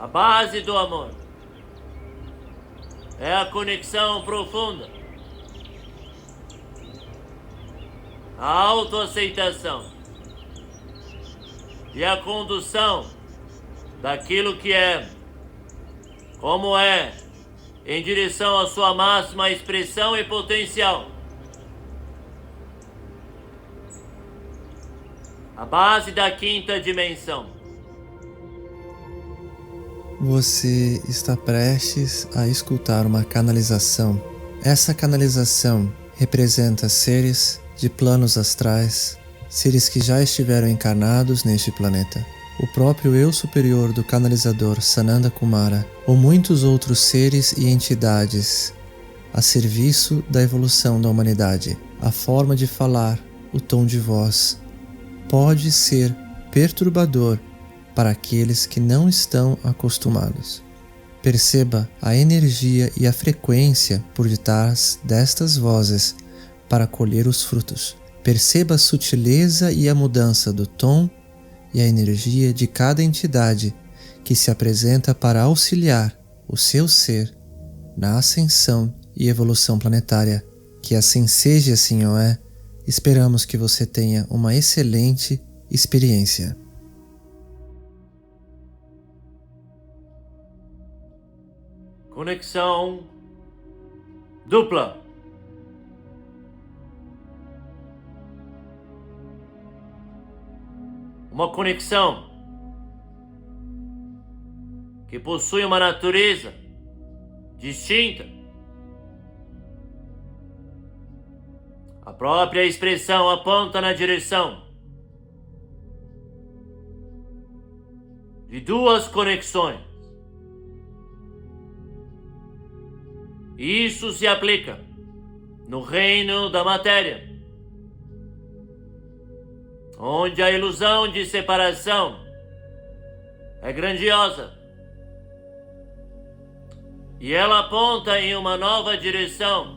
A base do amor é a conexão profunda, a autoaceitação e a condução daquilo que é, como é, em direção à sua máxima expressão e potencial. A base da quinta dimensão. Você está prestes a escutar uma canalização. Essa canalização representa seres de planos astrais, seres que já estiveram encarnados neste planeta. O próprio eu superior do canalizador Sananda Kumara, ou muitos outros seres e entidades a serviço da evolução da humanidade. A forma de falar, o tom de voz, pode ser perturbador para aqueles que não estão acostumados. Perceba a energia e a frequência por detrás destas vozes para colher os frutos. Perceba a sutileza e a mudança do tom e a energia de cada entidade que se apresenta para auxiliar o seu ser na ascensão e evolução planetária. Que assim seja, assim o é. Esperamos que você tenha uma excelente experiência. Conexão dupla. Uma conexão que possui uma natureza distinta. A própria expressão aponta na direção de duas conexões. Isso se aplica no reino da matéria, onde a ilusão de separação é grandiosa e ela aponta em uma nova direção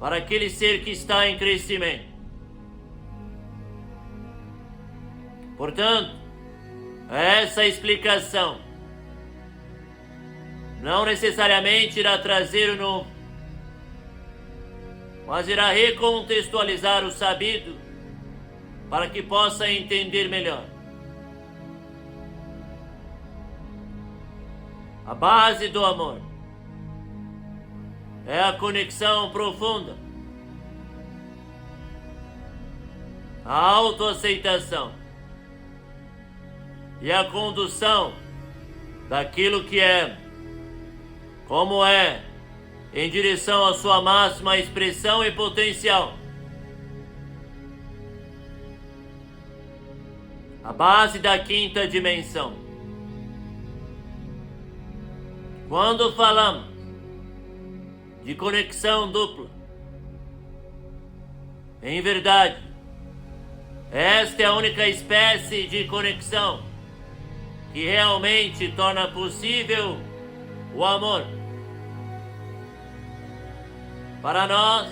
para aquele ser que está em crescimento. Portanto, essa explicação não necessariamente irá trazer o novo, mas irá recontextualizar o sabido para que possa entender melhor. A base do amor é a conexão profunda, a autoaceitação e a condução daquilo que é, como é, em direção à sua máxima expressão e potencial. A base da quinta dimensão. Quando falamos de conexão dupla, em verdade, esta é a única espécie de conexão que realmente torna possível o amor. Para nós,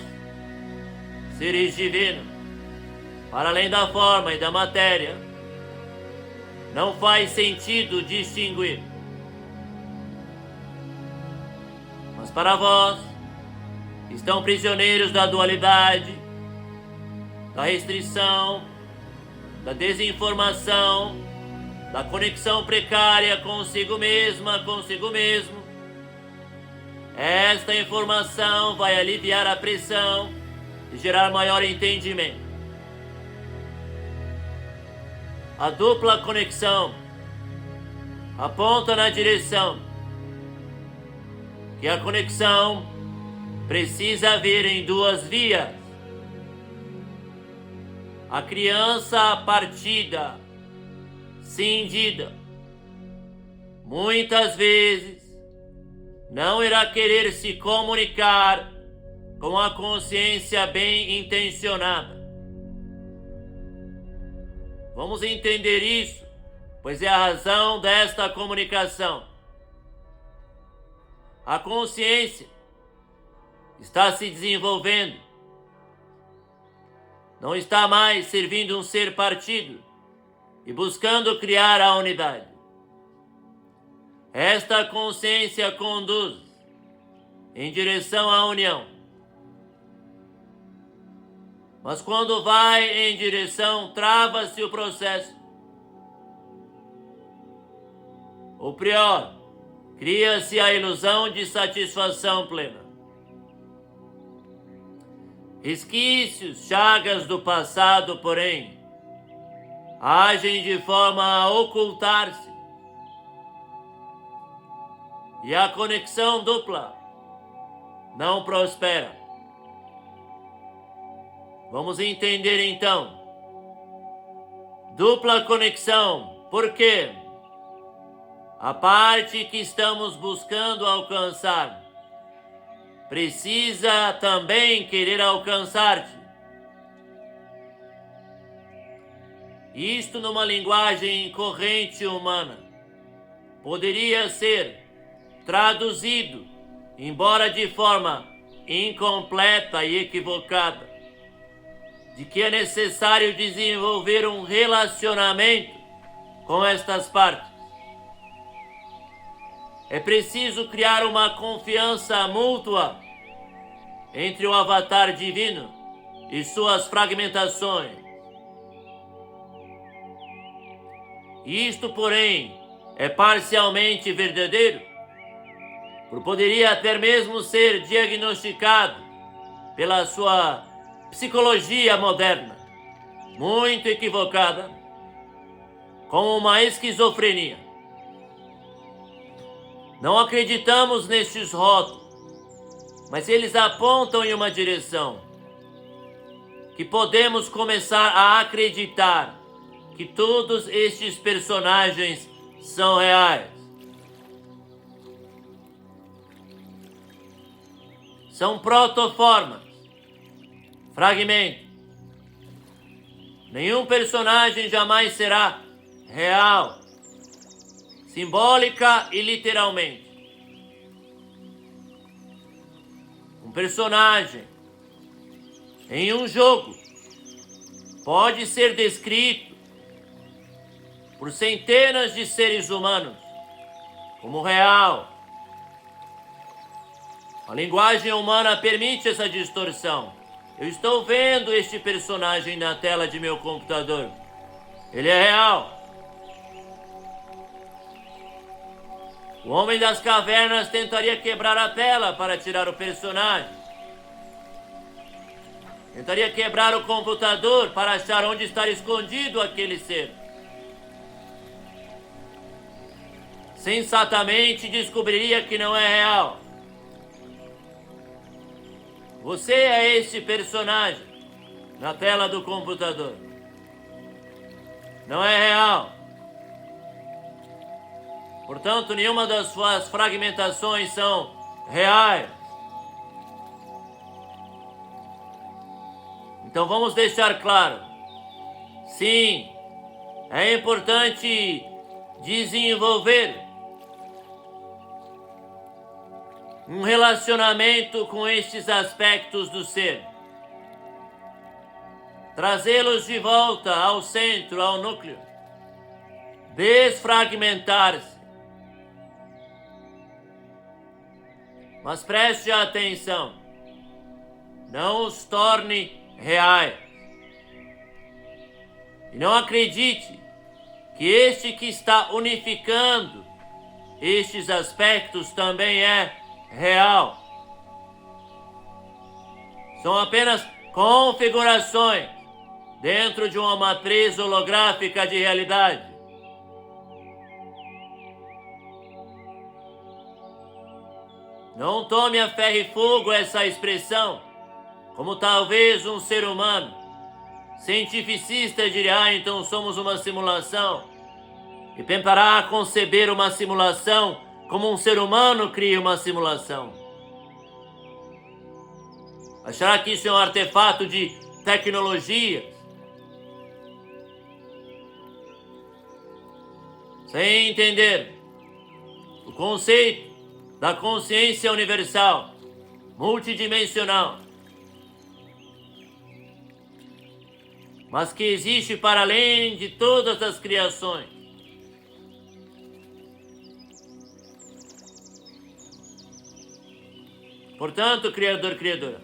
seres divinos, para além da forma e da matéria, não faz sentido distinguir. Mas para vós, que estão prisioneiros da dualidade, da restrição, da desinformação, da conexão precária consigo mesma, consigo mesmo, esta informação vai aliviar a pressão e gerar maior entendimento. A dupla conexão aponta na direção que a conexão precisa haver em duas vias. A criança partida, cindida, muitas vezes não irá querer se comunicar com a consciência bem intencionada. Vamos entender isso, pois é a razão desta comunicação. A consciência está se desenvolvendo. Não está mais servindo um ser partido e buscando criar a unidade. esta consciência conduz em direção à união. Mas quando vai em direção, trava-se o processo. Ou pior, cria-se a ilusão de satisfação plena. Resquícios, chagas do passado, porém, agem de forma a ocultar-se. E a conexão dupla não prospera. Vamos entender então. Dupla conexão, por quê? A parte que estamos buscando alcançar precisa também querer alcançar-te. Isto numa linguagem corrente humana poderia ser traduzido, embora de forma incompleta e equivocada, de que é necessário desenvolver um relacionamento com estas partes. É preciso criar uma confiança mútua entre o avatar divino e suas fragmentações. Isto, porém, é parcialmente verdadeiro, por poderia até mesmo ser diagnosticado pela sua psicologia moderna, muito equivocada, como uma esquizofrenia. Não acreditamos nestes rótulos, mas eles apontam em uma direção, que podemos começar a acreditar que todos estes personagens são reais. São protoformas, fragmentos. Nenhum personagem jamais será real, simbólica e literalmente. Um personagem em um jogo pode ser descrito por centenas de seres humanos como real. A linguagem humana permite essa distorção. Eu estou vendo este personagem na tela de meu computador. Ele é real. O homem das cavernas tentaria quebrar a tela para tirar o personagem. Tentaria quebrar o computador para achar onde está escondido aquele ser. Sensatamente descobriria que não é real. Você é este personagem na tela do computador. Não é real. Portanto, nenhuma das suas fragmentações são reais. Então vamos deixar claro. Sim, é importante desenvolver um relacionamento com estes aspectos do ser. Trazê-los de volta ao centro, ao núcleo. Desfragmentar-se. Mas preste atenção. Não os torne reais. E não acredite que este que está unificando estes aspectos também é real. São apenas configurações dentro de uma matriz holográfica de realidade. Não tome a ferro e fogo essa expressão, como talvez um ser humano cientificista diria: então somos uma simulação, e tentará conceber uma simulação como um ser humano cria uma simulação. Achará que isso é um artefato de tecnologia, sem entender o conceito da consciência universal, multidimensional, mas que existe para além de todas as criações. Portanto, Criador, Criadora,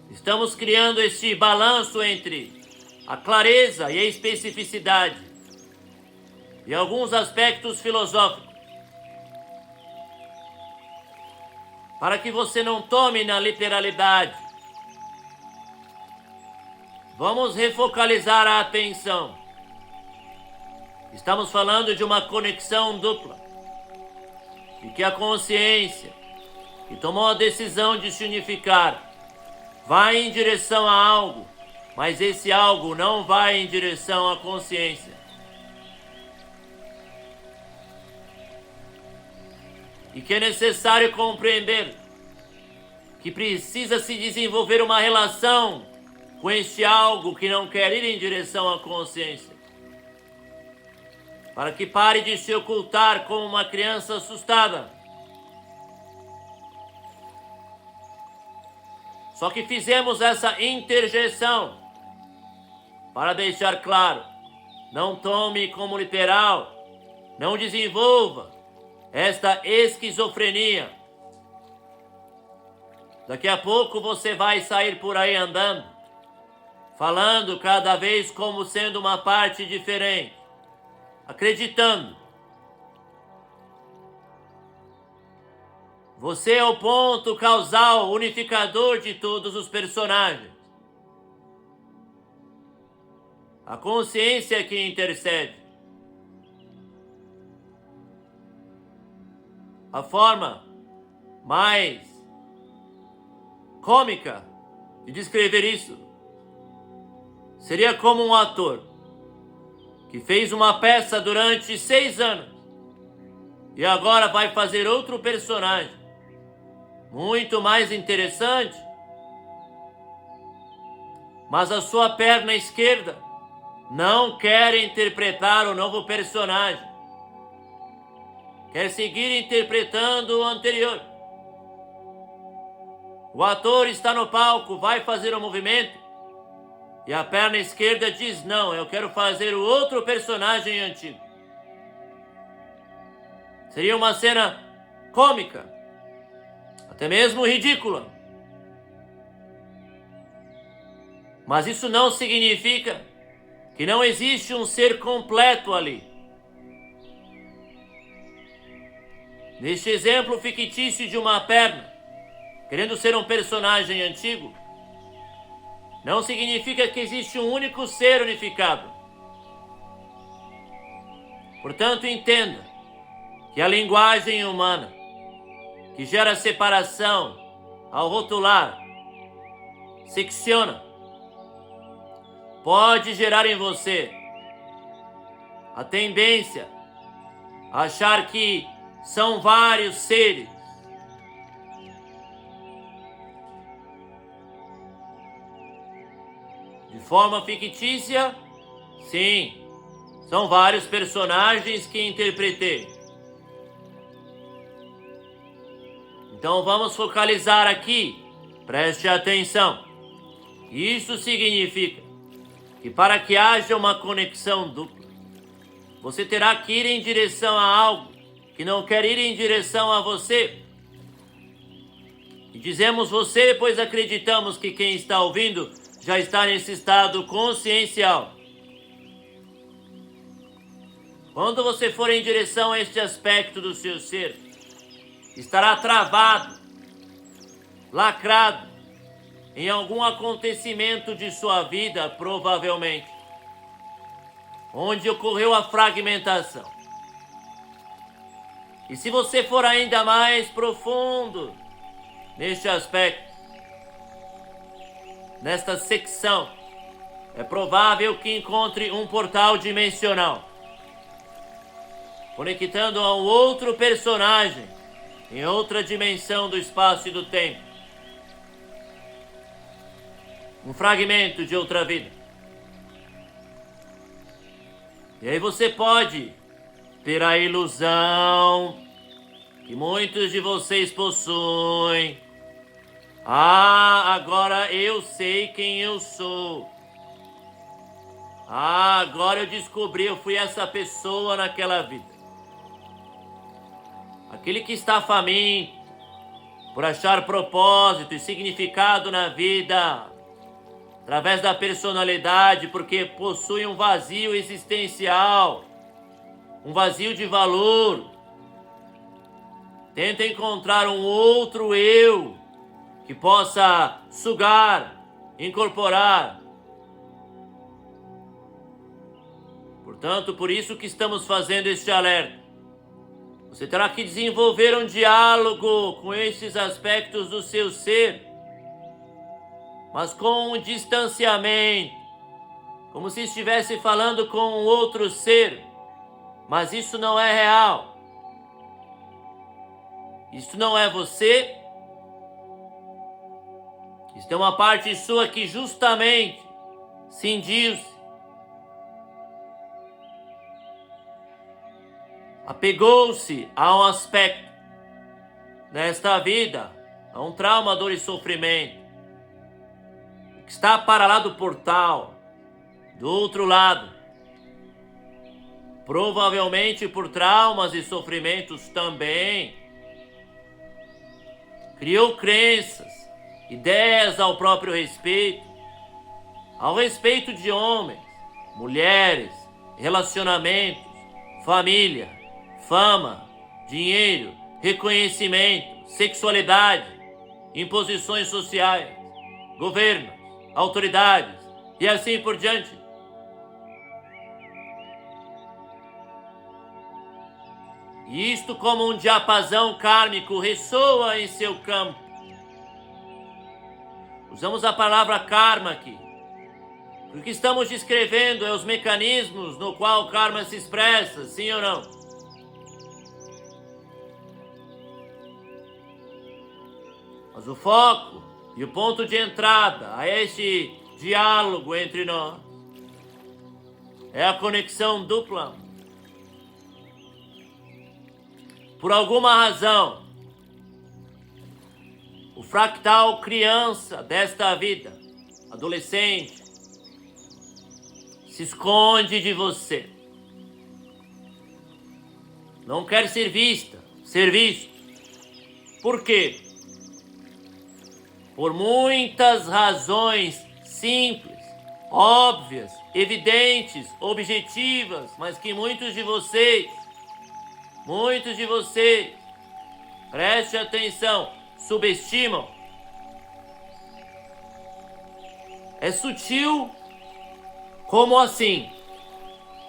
estamos criando este balanço entre a clareza e a especificidade e alguns aspectos filosóficos, para que você não tome na literalidade. Vamos refocalizar a atenção. Estamos falando de uma conexão dupla, de que a consciência, que tomou a decisão de se unificar, vai em direção a algo, mas esse algo não vai em direção à consciência. E que é necessário compreender que precisa se desenvolver uma relação com este algo que não quer ir em direção à consciência, para que pare de se ocultar como uma criança assustada. Só que fizemos essa interjeição para deixar claro: não tome como literal, não desenvolva esta esquizofrenia. Daqui a pouco você vai sair por aí andando, falando cada vez como sendo uma parte diferente, acreditando. Você é o ponto causal unificador de todos os personagens. A consciência que intercede. A forma mais cômica de descrever isso seria como um ator que fez uma peça durante 6 anos e agora vai fazer outro personagem muito mais interessante, mas a sua perna esquerda não quer interpretar o novo personagem, quer seguir interpretando o anterior. O ator está no palco, vai fazer o movimento, e a perna esquerda diz: não, eu quero fazer o outro personagem antigo. Seria uma cena cômica, até mesmo ridícula. Mas isso não significa que não existe um ser completo ali. Neste exemplo fictício de uma perna, querendo ser um personagem antigo, não significa que existe um único ser unificado. Portanto, entenda que a linguagem humana, que gera separação ao rotular, secciona, pode gerar em você a tendência a achar que são vários seres. De forma fictícia, sim, são vários personagens que interpretei. Então vamos focalizar aqui, preste atenção. Isso significa que para que haja uma conexão dupla, você terá que ir em direção a algo que não quer ir em direção a você. E dizemos você, pois acreditamos que quem está ouvindo já está nesse estado consciencial. Quando você for em direção a este aspecto do seu ser, estará travado, lacrado em algum acontecimento de sua vida, provavelmente, onde ocorreu a fragmentação. E se você for ainda mais profundo neste aspecto, nesta secção, é provável que encontre um portal dimensional, conectando a um outro personagem em outra dimensão do espaço e do tempo. Um fragmento de outra vida. E aí você pode ter a ilusão que muitos de vocês possuem. Ah, agora eu sei quem eu sou. Ah, agora eu descobri, eu fui essa pessoa naquela vida. Aquele que está faminto, por achar propósito e significado na vida, através da personalidade, porque possui um vazio existencial, um vazio de valor. Tenta encontrar um outro eu que possa sugar, incorporar. Portanto, por isso que estamos fazendo este alerta. Você terá que desenvolver um diálogo com esses aspectos do seu ser, mas com um distanciamento, como se estivesse falando com um outro ser, mas isso não é real. Isso não é você. Isso é uma parte sua que justamente cindiu-se, apegou-se a um aspecto nesta vida, a um trauma, dor e sofrimento, que está para lá do portal, do outro lado, provavelmente por traumas e sofrimentos também, criou crenças, ideias ao próprio respeito, ao respeito de homens, mulheres, relacionamentos, família, fama, dinheiro, reconhecimento, sexualidade, imposições sociais, governos, autoridades e assim por diante. E isto, como um diapasão kármico, ressoa em seu campo. Usamos a palavra karma aqui, porque estamos descrevendo os mecanismos no qual o karma se expressa, sim ou não? Mas o foco e o ponto de entrada a este diálogo entre nós é a conexão dupla. Por alguma razão, o fractal criança desta vida, adolescente, se esconde de você. Não quer ser vista, ser visto. Por quê? Por muitas razões simples, óbvias, evidentes, objetivas, mas que muitos de vocês, preste atenção, subestimam. É sutil. Como assim?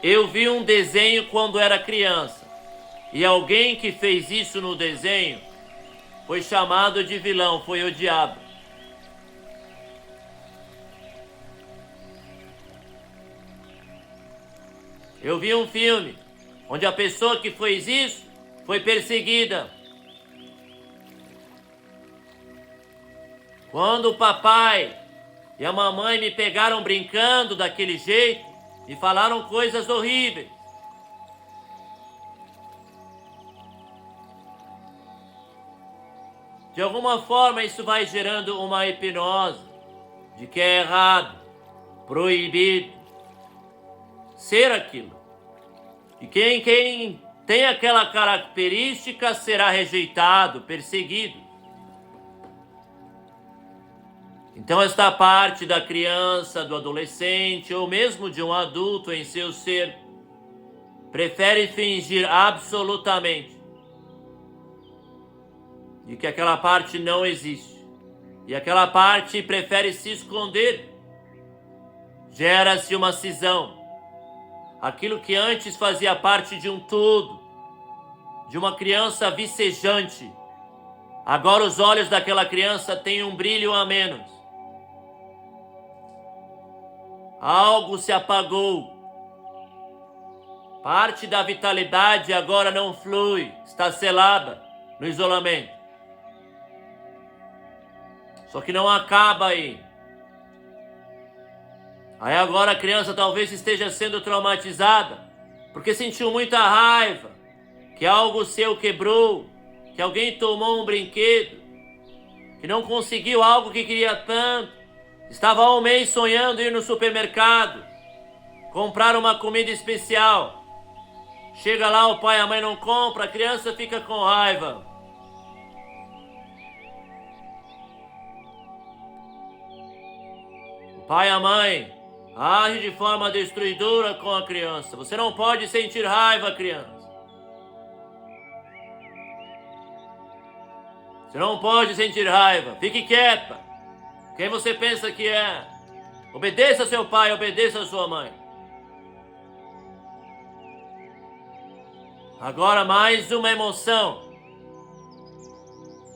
Eu vi um desenho quando era criança e alguém que fez isso no desenho foi chamado de vilão, foi o diabo. Eu vi um filme onde a pessoa que fez isso foi perseguida. Quando o papai e a mamãe me pegaram brincando daquele jeito e falaram coisas horríveis. De alguma forma isso vai gerando uma hipnose de que é errado, proibido ser aquilo. E quem tem aquela característica será rejeitado, perseguido. Então esta parte da criança, do adolescente ou mesmo de um adulto em seu ser prefere fingir absolutamente de que aquela parte não existe. E aquela parte prefere se esconder. Gera-se uma cisão. Aquilo que antes fazia parte de um todo, de uma criança vicejante, agora os olhos daquela criança têm um brilho a menos. Algo se apagou. Parte da vitalidade agora não flui, está selada no isolamento. Só que não acaba aí. Aí agora a criança talvez esteja sendo traumatizada, porque sentiu muita raiva, que algo seu quebrou, que alguém tomou um brinquedo, que não conseguiu algo que queria tanto, estava há um mês sonhando ir no supermercado, comprar uma comida especial. Chega lá, o pai e a mãe não compram, a criança fica com raiva. pai e a mãe age de forma destruidora com a criança. Você não pode sentir raiva, criança. Você não pode sentir raiva. Fique quieta. Quem você pensa que é? Obedeça seu pai, obedeça sua mãe. Agora mais uma emoção.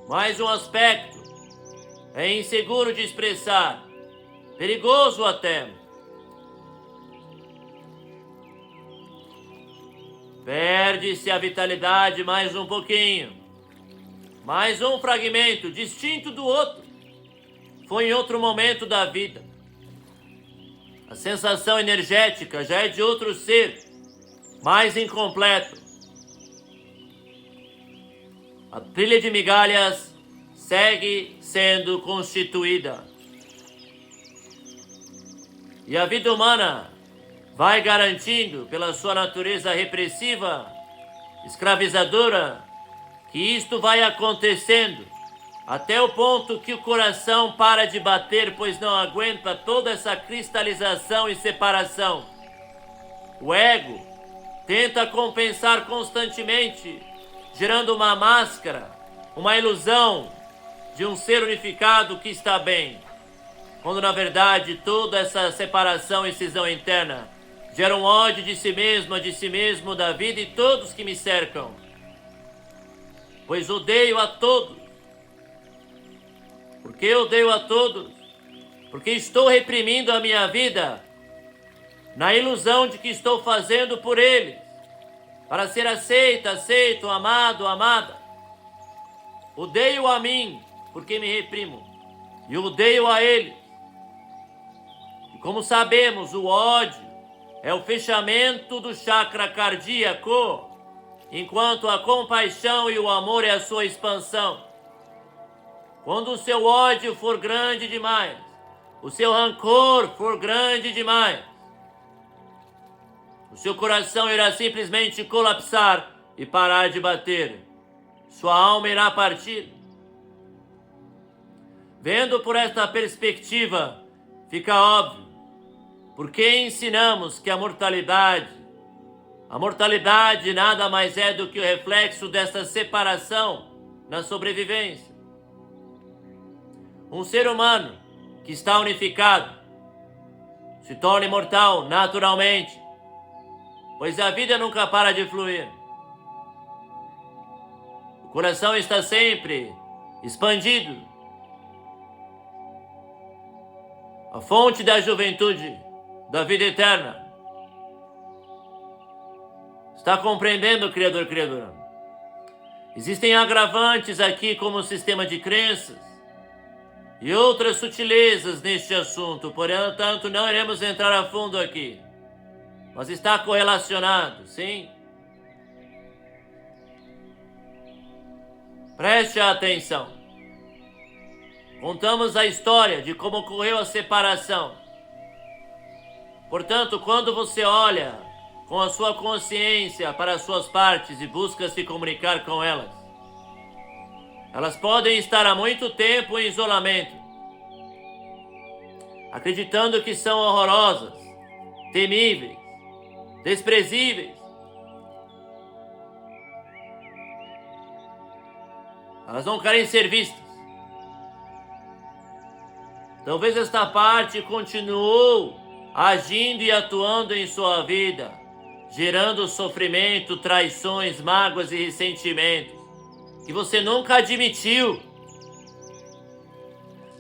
Mais um aspecto. É inseguro de expressar. Perigoso até. Perde-se a vitalidade mais um pouquinho. Mais um fragmento distinto do outro. Foi em outro momento da vida. A sensação energética já é de outro ser, mais incompleto. A trilha de migalhas segue sendo constituída. E a vida humana vai garantindo, pela sua natureza repressiva, escravizadora, que isto vai acontecendo até o ponto que o coração para de bater, pois não aguenta toda essa cristalização e separação. O ego tenta compensar constantemente, gerando uma máscara, uma ilusão de um ser unificado que está bem, quando na verdade toda essa separação e cisão interna gera um ódio de si mesmo, da vida e todos que me cercam. Pois odeio a todos. Por que odeio a todos? Porque estou reprimindo a minha vida na ilusão de que estou fazendo por eles, para ser aceito, amado, amada. Odeio a mim, porque me reprimo, e odeio a eles. E como sabemos, o ódio é o fechamento do chakra cardíaco, enquanto a compaixão e o amor é a sua expansão. Quando o seu ódio for grande demais, o seu rancor for grande demais, o seu coração irá simplesmente colapsar e parar de bater. Sua alma irá partir. Vendo por esta perspectiva, fica óbvio por que ensinamos que a mortalidade nada mais é do que o reflexo dessa separação na sobrevivência. Um ser humano que está unificado se torna imortal naturalmente, pois a vida nunca para de fluir. O coração está sempre expandido. A fonte da juventude, da vida eterna. Está compreendendo, Criador, Criadora? Existem agravantes aqui como o sistema de crenças e outras sutilezas neste assunto, portanto não iremos entrar a fundo aqui. Mas está correlacionado, sim? Preste atenção. Contamos a história de como ocorreu a separação. Portanto, quando você olha com a sua consciência para as suas partes e busca se comunicar com elas, elas podem estar há muito tempo em isolamento, acreditando que são horrorosas, temíveis, desprezíveis. Elas não querem ser vistas. Talvez esta parte continuou agindo e atuando em sua vida, gerando sofrimento, traições, mágoas e ressentimentos que você nunca admitiu.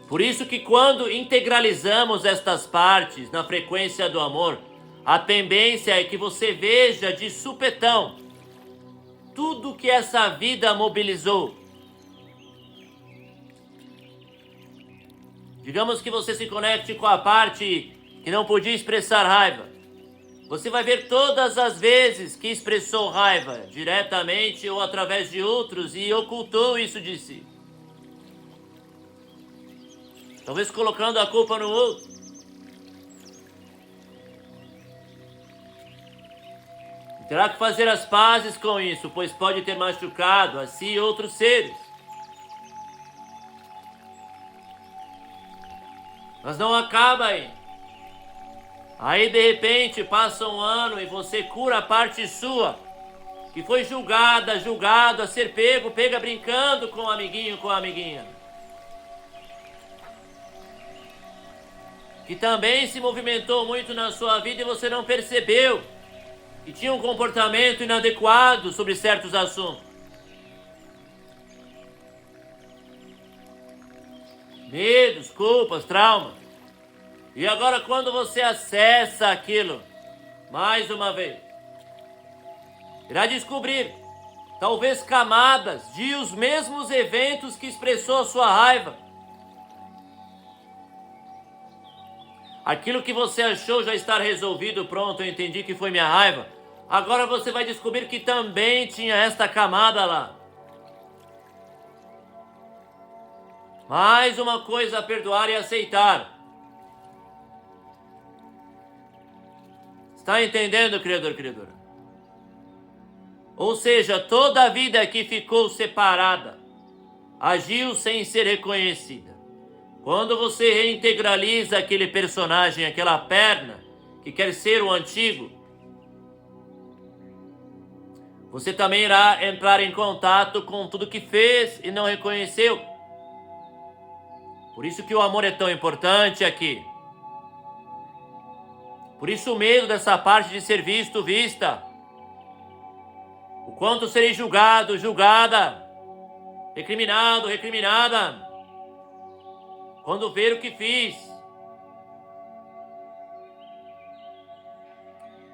Por isso que quando integralizamos estas partes na frequência do amor, a tendência é que você veja de supetão tudo que essa vida mobilizou. Digamos que você se conecte com a parte que não podia expressar raiva. Você vai ver todas as vezes que expressou raiva, diretamente ou através de outros, e ocultou isso de si. Talvez colocando a culpa no outro. E terá que fazer as pazes com isso, pois pode ter machucado a si e outros seres. Mas não acaba aí. Aí de repente passa um ano e você cura a parte sua, que foi julgado a ser pega brincando com o amiguinho, com a amiguinha. Que também se movimentou muito na sua vida e você não percebeu. Que tinha um comportamento inadequado sobre certos assuntos. Medos, culpas, traumas. E agora quando você acessa aquilo, mais uma vez, irá descobrir, talvez camadas de os mesmos eventos que expressou a sua raiva. Aquilo que você achou já estar resolvido, pronto, eu entendi que foi minha raiva. Agora você vai descobrir que também tinha esta camada lá. Mais uma coisa a perdoar e aceitar. Está entendendo, criador, criadora? Ou seja, toda a vida que ficou separada, agiu sem ser reconhecida. Quando você reintegraliza aquele personagem, aquela perna, que quer ser o antigo, você também irá entrar em contato com tudo que fez e não reconheceu. Por isso que o amor é tão importante aqui. Por isso o medo dessa parte de ser visto, vista. O quanto serei julgado, julgada. Recriminado, recriminada. Quando ver o que fiz.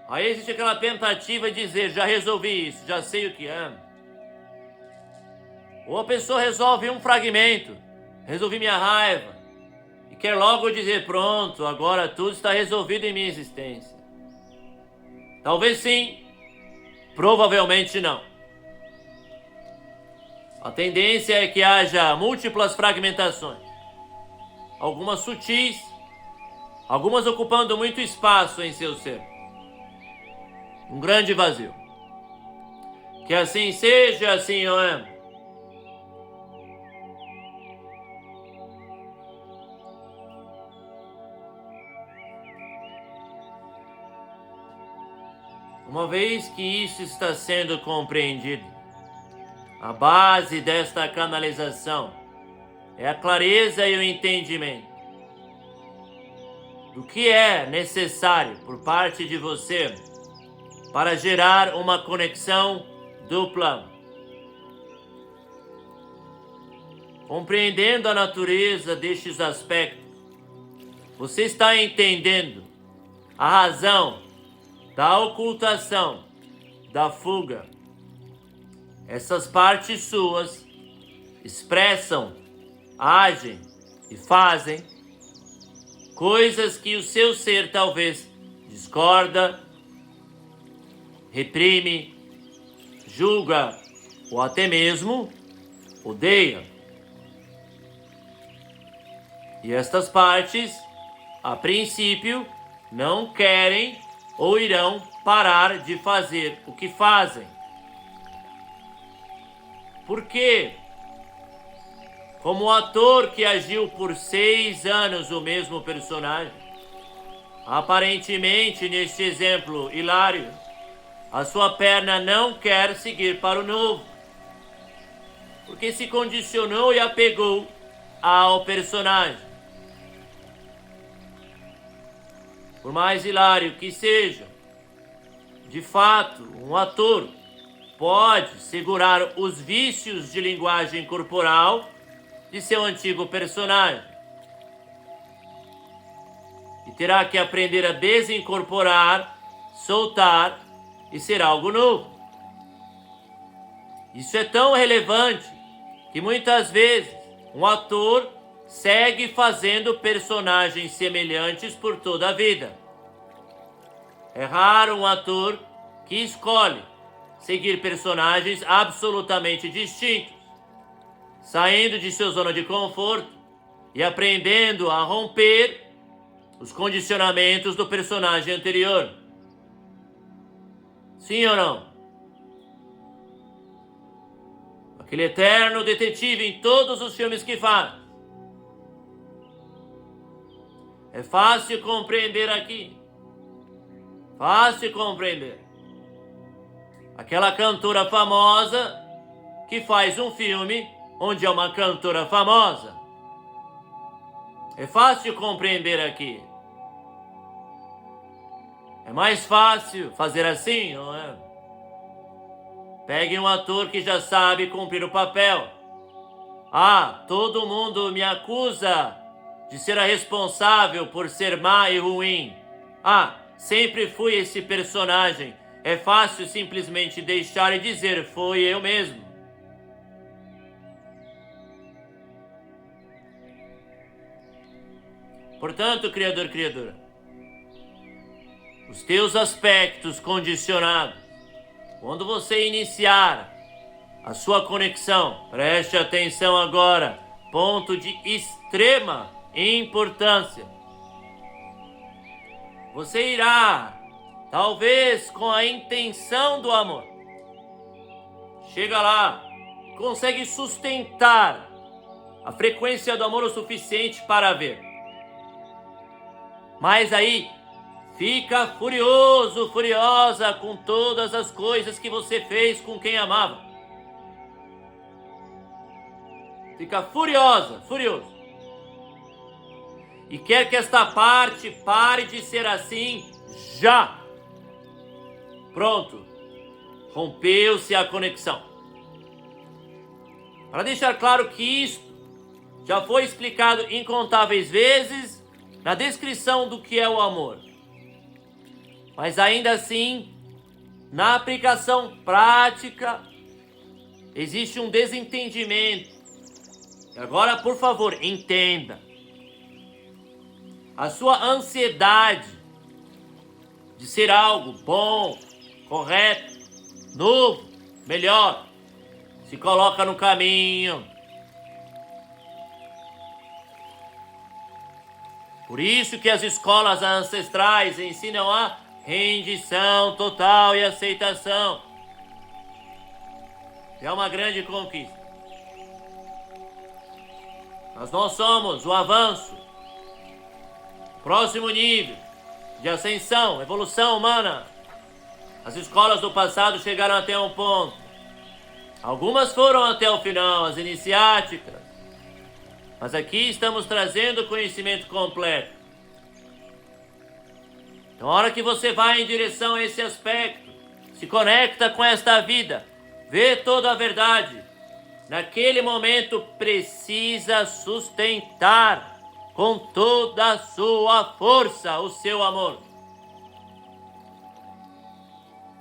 Aí existe aquela tentativa de dizer, já resolvi isso, já sei o que é. Ou a pessoa resolve um fragmento, resolvi minha raiva, e quer logo dizer, pronto, agora tudo está resolvido em minha existência. Talvez sim, provavelmente não. A tendência é que haja múltiplas fragmentações. Algumas sutis, algumas ocupando muito espaço em seu ser. Um grande vazio. Que assim seja, assim eu amo. Uma vez que isso está sendo compreendido, a base desta canalização é a clareza e o entendimento do que é necessário por parte de você para gerar uma conexão dupla. Compreendendo a natureza destes aspectos, você está entendendo a razão da ocultação, da fuga. Essas partes suas expressam, agem e fazem coisas que o seu ser talvez discorda, reprime, julga ou até mesmo odeia. E estas partes, a princípio, não querem ou irão parar de fazer o que fazem. Por quê? Como o ator que agiu por 6 anos o mesmo personagem, aparentemente, neste exemplo hilário, a sua perna não quer seguir para o novo, porque se condicionou e apegou ao personagem. Por mais hilário que seja, de fato, um ator pode segurar os vícios de linguagem corporal de seu antigo personagem e terá que aprender a desincorporar, soltar e ser algo novo. Isso é tão relevante que muitas vezes um ator segue fazendo personagens semelhantes por toda a vida. É raro um ator que escolhe seguir personagens absolutamente distintos, saindo de sua zona de conforto e aprendendo a romper os condicionamentos do personagem anterior. Sim ou não? Aquele eterno detetive em todos os filmes que faz. É fácil compreender aqui Fácil compreender. Aquela cantora famosa que faz um filme onde é uma cantora famosa. É fácil compreender aqui. É mais fácil fazer assim, não é? Pegue um ator que já sabe cumprir o papel. Ah, todo mundo me acusa de ser a responsável por ser má e ruim. Ah, sempre fui esse personagem. É fácil simplesmente deixar e dizer, foi eu mesmo. Portanto, criador, criadora, os teus aspectos condicionados, quando você iniciar a sua conexão, preste atenção agora, ponto de extrema importância. Você irá, talvez com a intenção do amor, chega lá, consegue sustentar a frequência do amor o suficiente para ver. Mas aí, fica furioso, furiosa com todas as coisas que você fez com quem amava. Fica furiosa, furioso. E quer que esta parte pare de ser assim já. Pronto. Rompeu-se a conexão. Para deixar claro que isto já foi explicado incontáveis vezes na descrição do que é o amor. Mas ainda assim, na aplicação prática, existe um desentendimento. E agora, por favor, entenda. A sua ansiedade de ser algo bom, correto, novo, melhor, se coloca no caminho. Por isso que as escolas ancestrais ensinam a rendição total e aceitação. É uma grande conquista. Mas nós somos o avanço, o próximo nível de ascensão, evolução humana. As escolas do passado chegaram até um ponto. Algumas foram até o final, as iniciáticas. Mas aqui estamos trazendo conhecimento completo. Então, a hora que você vai em direção a esse aspecto, se conecta com esta vida, vê toda a verdade, naquele momento precisa sustentar com toda a sua força o seu amor.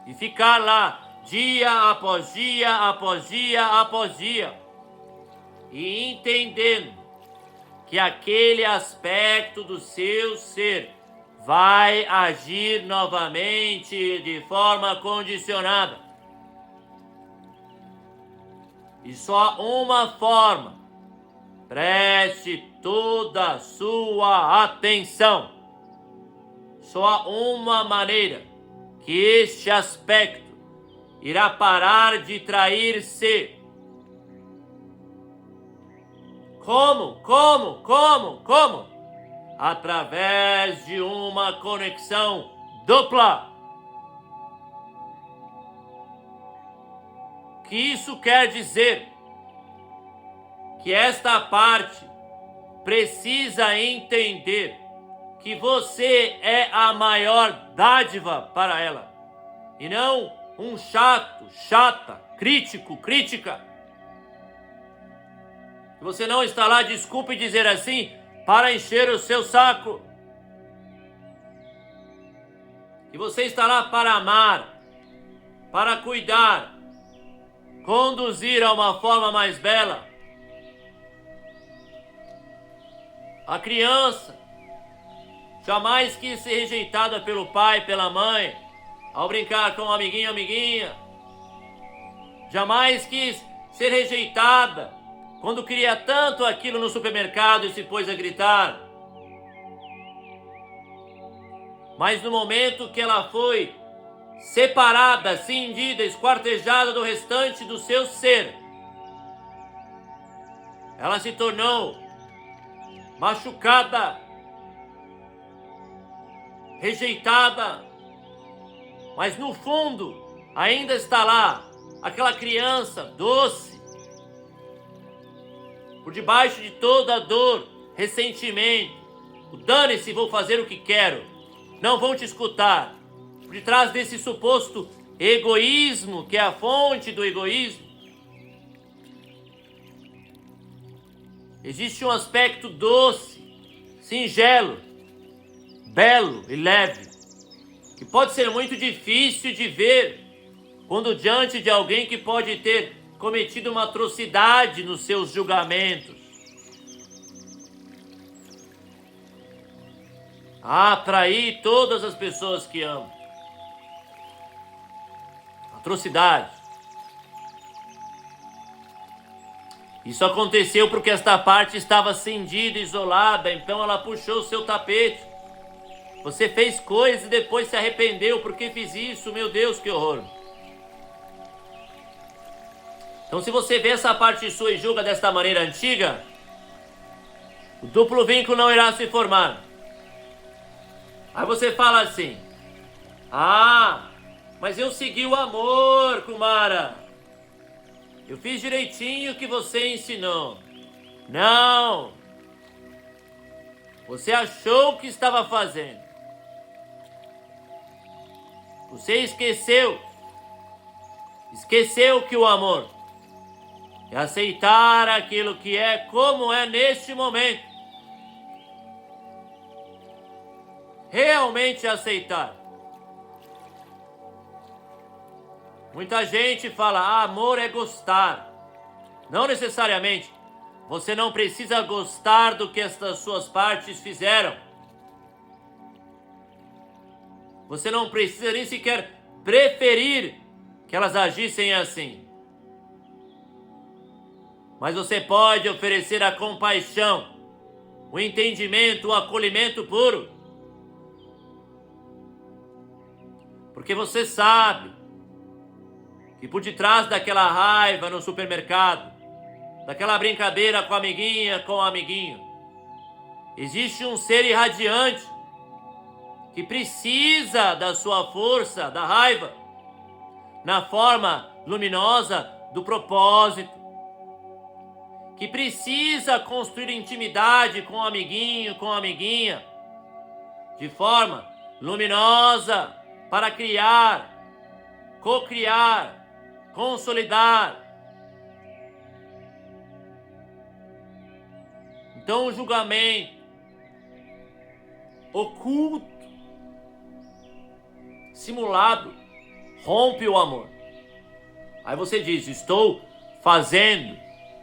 E ficar lá, dia após dia, após dia, após dia, e entendendo que aquele aspecto do seu ser vai agir novamente de forma condicionada. E só uma forma, preste toda a sua atenção. Só uma maneira que este aspecto irá parar de trair-se. Como? Através de uma conexão dupla. O que isso quer dizer? Que esta parte precisa entender que você é a maior dádiva para ela. E não um chato, chata, crítico, crítica. Você não está lá, desculpe dizer assim, para encher o seu saco. E você está lá para amar, para cuidar, conduzir a uma forma mais bela. A criança jamais quis ser rejeitada pelo pai, pela mãe, ao brincar com um amiguinho, amiguinha. Jamais quis ser rejeitada quando queria tanto aquilo no supermercado e se pôs a gritar. Mas no momento que ela foi separada, cindida, esquartejada do restante do seu ser, ela se tornou machucada, rejeitada, mas no fundo ainda está lá aquela criança doce, por debaixo de toda a dor, ressentimento, o dane-se, vou fazer o que quero, não vão te escutar. Por detrás desse suposto egoísmo, que é a fonte do egoísmo, existe um aspecto doce, singelo, belo e leve, que pode ser muito difícil de ver quando diante de alguém que pode ter cometido uma atrocidade nos seus julgamentos. Atrair todas as pessoas que amam. Atrocidade. Isso aconteceu porque esta parte estava cindida, isolada, então ela puxou o seu tapete. Você fez coisas e depois se arrependeu. Por que fiz isso? Meu Deus, que horror. Então, se você vê essa parte sua e julga desta maneira antiga, o duplo vínculo não irá se formar. Aí você fala assim: ah, mas eu segui o amor, Kumara. Eu fiz direitinho o que você ensinou. Não. Você achou que estava fazendo. Você esqueceu. Esqueceu que o amor é aceitar aquilo que é como é neste momento. Realmente aceitar. Muita gente fala, amor é gostar. Não necessariamente. Você não precisa gostar do que estas suas partes fizeram. Você não precisa nem sequer preferir que elas agissem assim. Mas você pode oferecer a compaixão, o entendimento, o acolhimento puro. Porque você sabe que por detrás daquela raiva no supermercado, daquela brincadeira com a amiguinha, com o amiguinho, existe um ser irradiante que precisa da sua força, da raiva, na forma luminosa do propósito, que precisa construir intimidade com o amiguinho, com a amiguinha, de forma luminosa para criar, co-criar, consolidar. Então o julgamento oculto, simulado, rompe o amor. Aí você diz, estou fazendo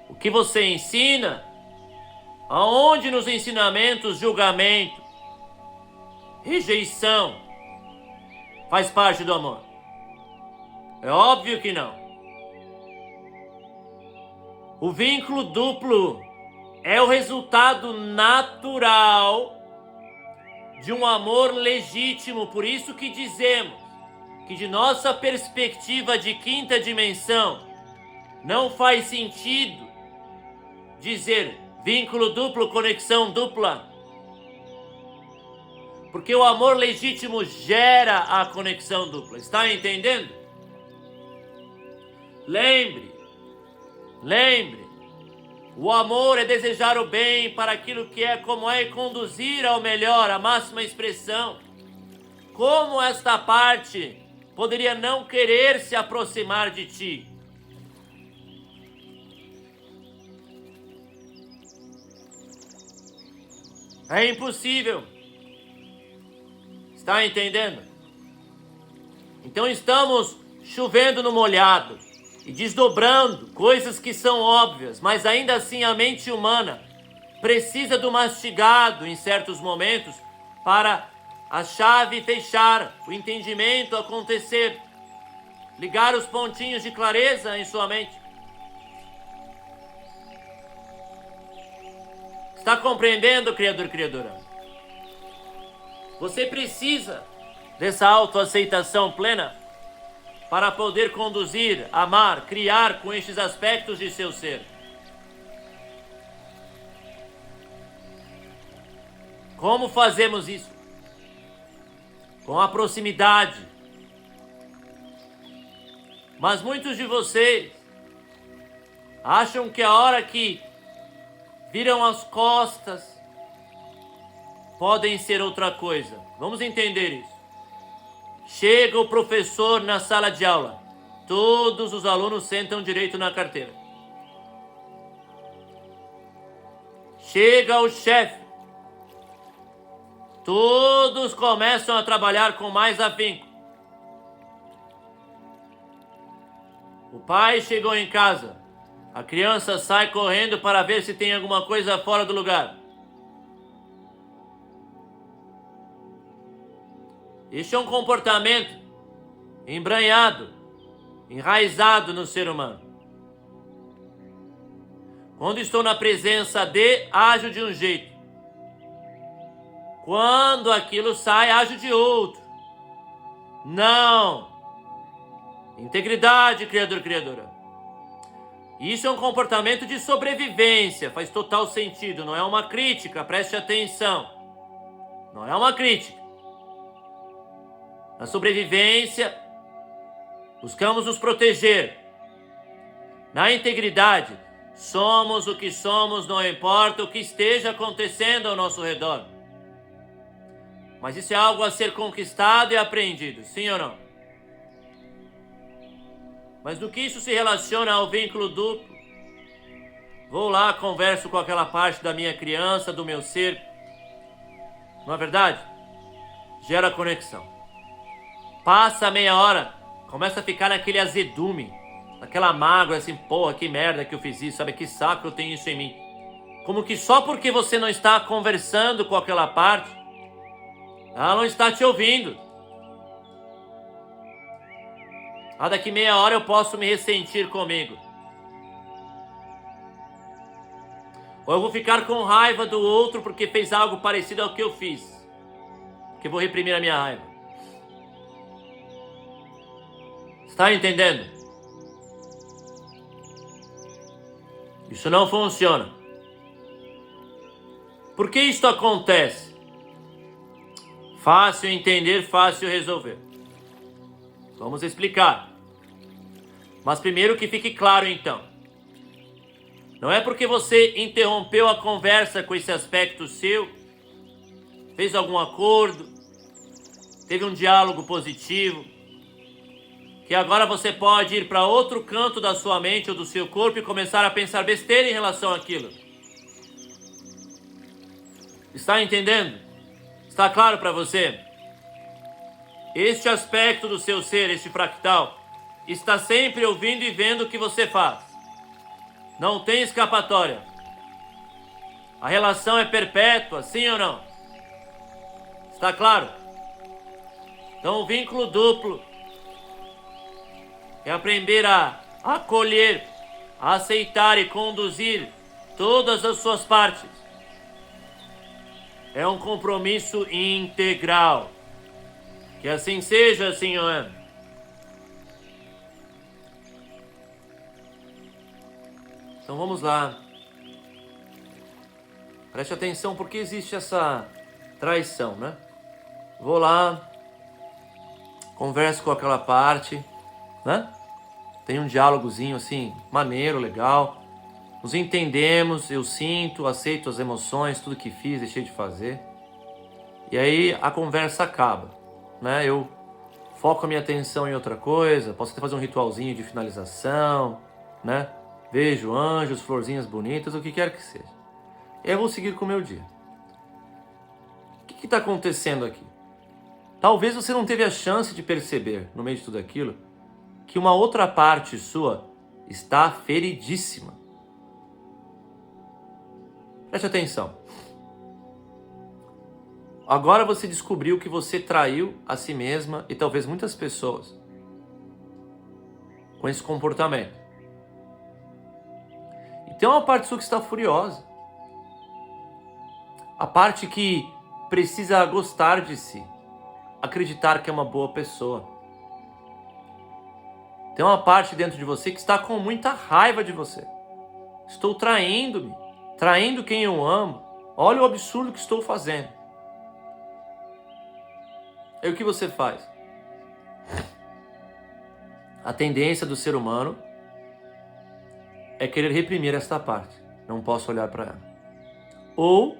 o que você ensina. Aonde nos ensinamentos julgamento, rejeição faz parte do amor? É óbvio que não. O vínculo duplo é o resultado natural de um amor legítimo. Por isso que dizemos que de nossa perspectiva de quinta dimensão não faz sentido dizer vínculo duplo, conexão dupla. Porque o amor legítimo gera a conexão dupla. Está entendendo? Lembre. O amor é desejar o bem para aquilo que é, como é, e conduzir ao melhor, a máxima expressão. Como esta parte poderia não querer se aproximar de ti? É impossível. Está entendendo? Então estamos chovendo no molhado e desdobrando coisas que são óbvias, mas ainda assim a mente humana precisa do mastigado em certos momentos para a chave fechar, o entendimento acontecer, ligar os pontinhos de clareza em sua mente. Está compreendendo, criador e criadora? Você precisa dessa autoaceitação plena para poder conduzir, amar, criar com estes aspectos de seu ser. Como fazemos isso? Com a proximidade, Mas muitos de vocês acham que a hora que viram as costas podem ser outra coisa. Vamos entender isso. Chega o professor na sala de aula. Todos os alunos sentam direito na carteira. Chega o chefe. Todos começam a trabalhar com mais afinco. O pai chegou em casa. A criança sai correndo para ver se tem alguma coisa fora do lugar. Este é um comportamento embranhado, enraizado no ser humano. Quando estou na presença de, ajo de um jeito. Quando aquilo sai, ajo de outro. Não. Integridade, criador, criadora. Isso é um comportamento de sobrevivência. Faz total sentido. Não é uma crítica, preste atenção. Não é uma crítica. Na sobrevivência, buscamos nos proteger. Na integridade, somos o que somos, não importa o que esteja acontecendo ao nosso redor. Mas isso é algo a ser conquistado e aprendido, sim ou não? Mas do que isso se relaciona ao vínculo duplo? Vou lá, converso com aquela parte da minha criança, do meu ser. Não é verdade? Gera conexão. Passa meia hora, começa a ficar naquele azedume, naquela mágoa, assim, porra, que merda que eu fiz isso, sabe? Que saco eu tenho isso em mim. Como que só porque você não está conversando com aquela parte, ela não está te ouvindo. Daqui meia hora eu posso me ressentir comigo. Ou eu vou ficar com raiva do outro porque fez algo parecido ao que eu fiz. Porque eu vou reprimir a minha raiva. Está entendendo? Isso não funciona. Por que isto acontece? Fácil entender, fácil resolver. Vamos explicar. Mas primeiro que fique claro então. Não é porque você interrompeu a conversa com esse aspecto seu, fez algum acordo, teve um diálogo positivo, que agora você pode ir para outro canto da sua mente ou do seu corpo e começar a pensar besteira em relação àquilo. Está entendendo? Está claro para você? Este aspecto do seu ser, este fractal, está sempre ouvindo e vendo o que você faz. Não tem escapatória. A relação é perpétua, sim ou não? Está claro? Então o vínculo duplo é aprender a acolher, a aceitar e conduzir todas as suas partes. É um compromisso integral. Que assim seja, Senhor. Então vamos lá. Preste atenção porque existe essa traição, né? Vou lá, converso com aquela parte, né? Tem um diálogozinho assim, maneiro, legal. Nos entendemos, eu sinto, aceito as emoções, tudo que fiz, deixei de fazer. E aí a conversa acaba, né? Eu foco a minha atenção em outra coisa, posso até fazer um ritualzinho de finalização, né? Vejo anjos, florzinhas bonitas, o que quer que seja. E aí eu vou seguir com o meu dia. O que está acontecendo aqui? Talvez você não teve a chance de perceber, no meio de tudo aquilo, que uma outra parte sua está feridíssima. Preste atenção. Agora você descobriu que você traiu a si mesma e talvez muitas pessoas com esse comportamento. E tem uma parte sua que está furiosa. A parte que precisa gostar de si, acreditar que é uma boa pessoa. Tem uma parte dentro de você que está com muita raiva de você. Estou traindo-me, traindo quem eu amo. Olha o absurdo que estou fazendo. Aí o que você faz? A tendência do ser humano é querer reprimir esta parte. Não posso olhar para ela. Ou,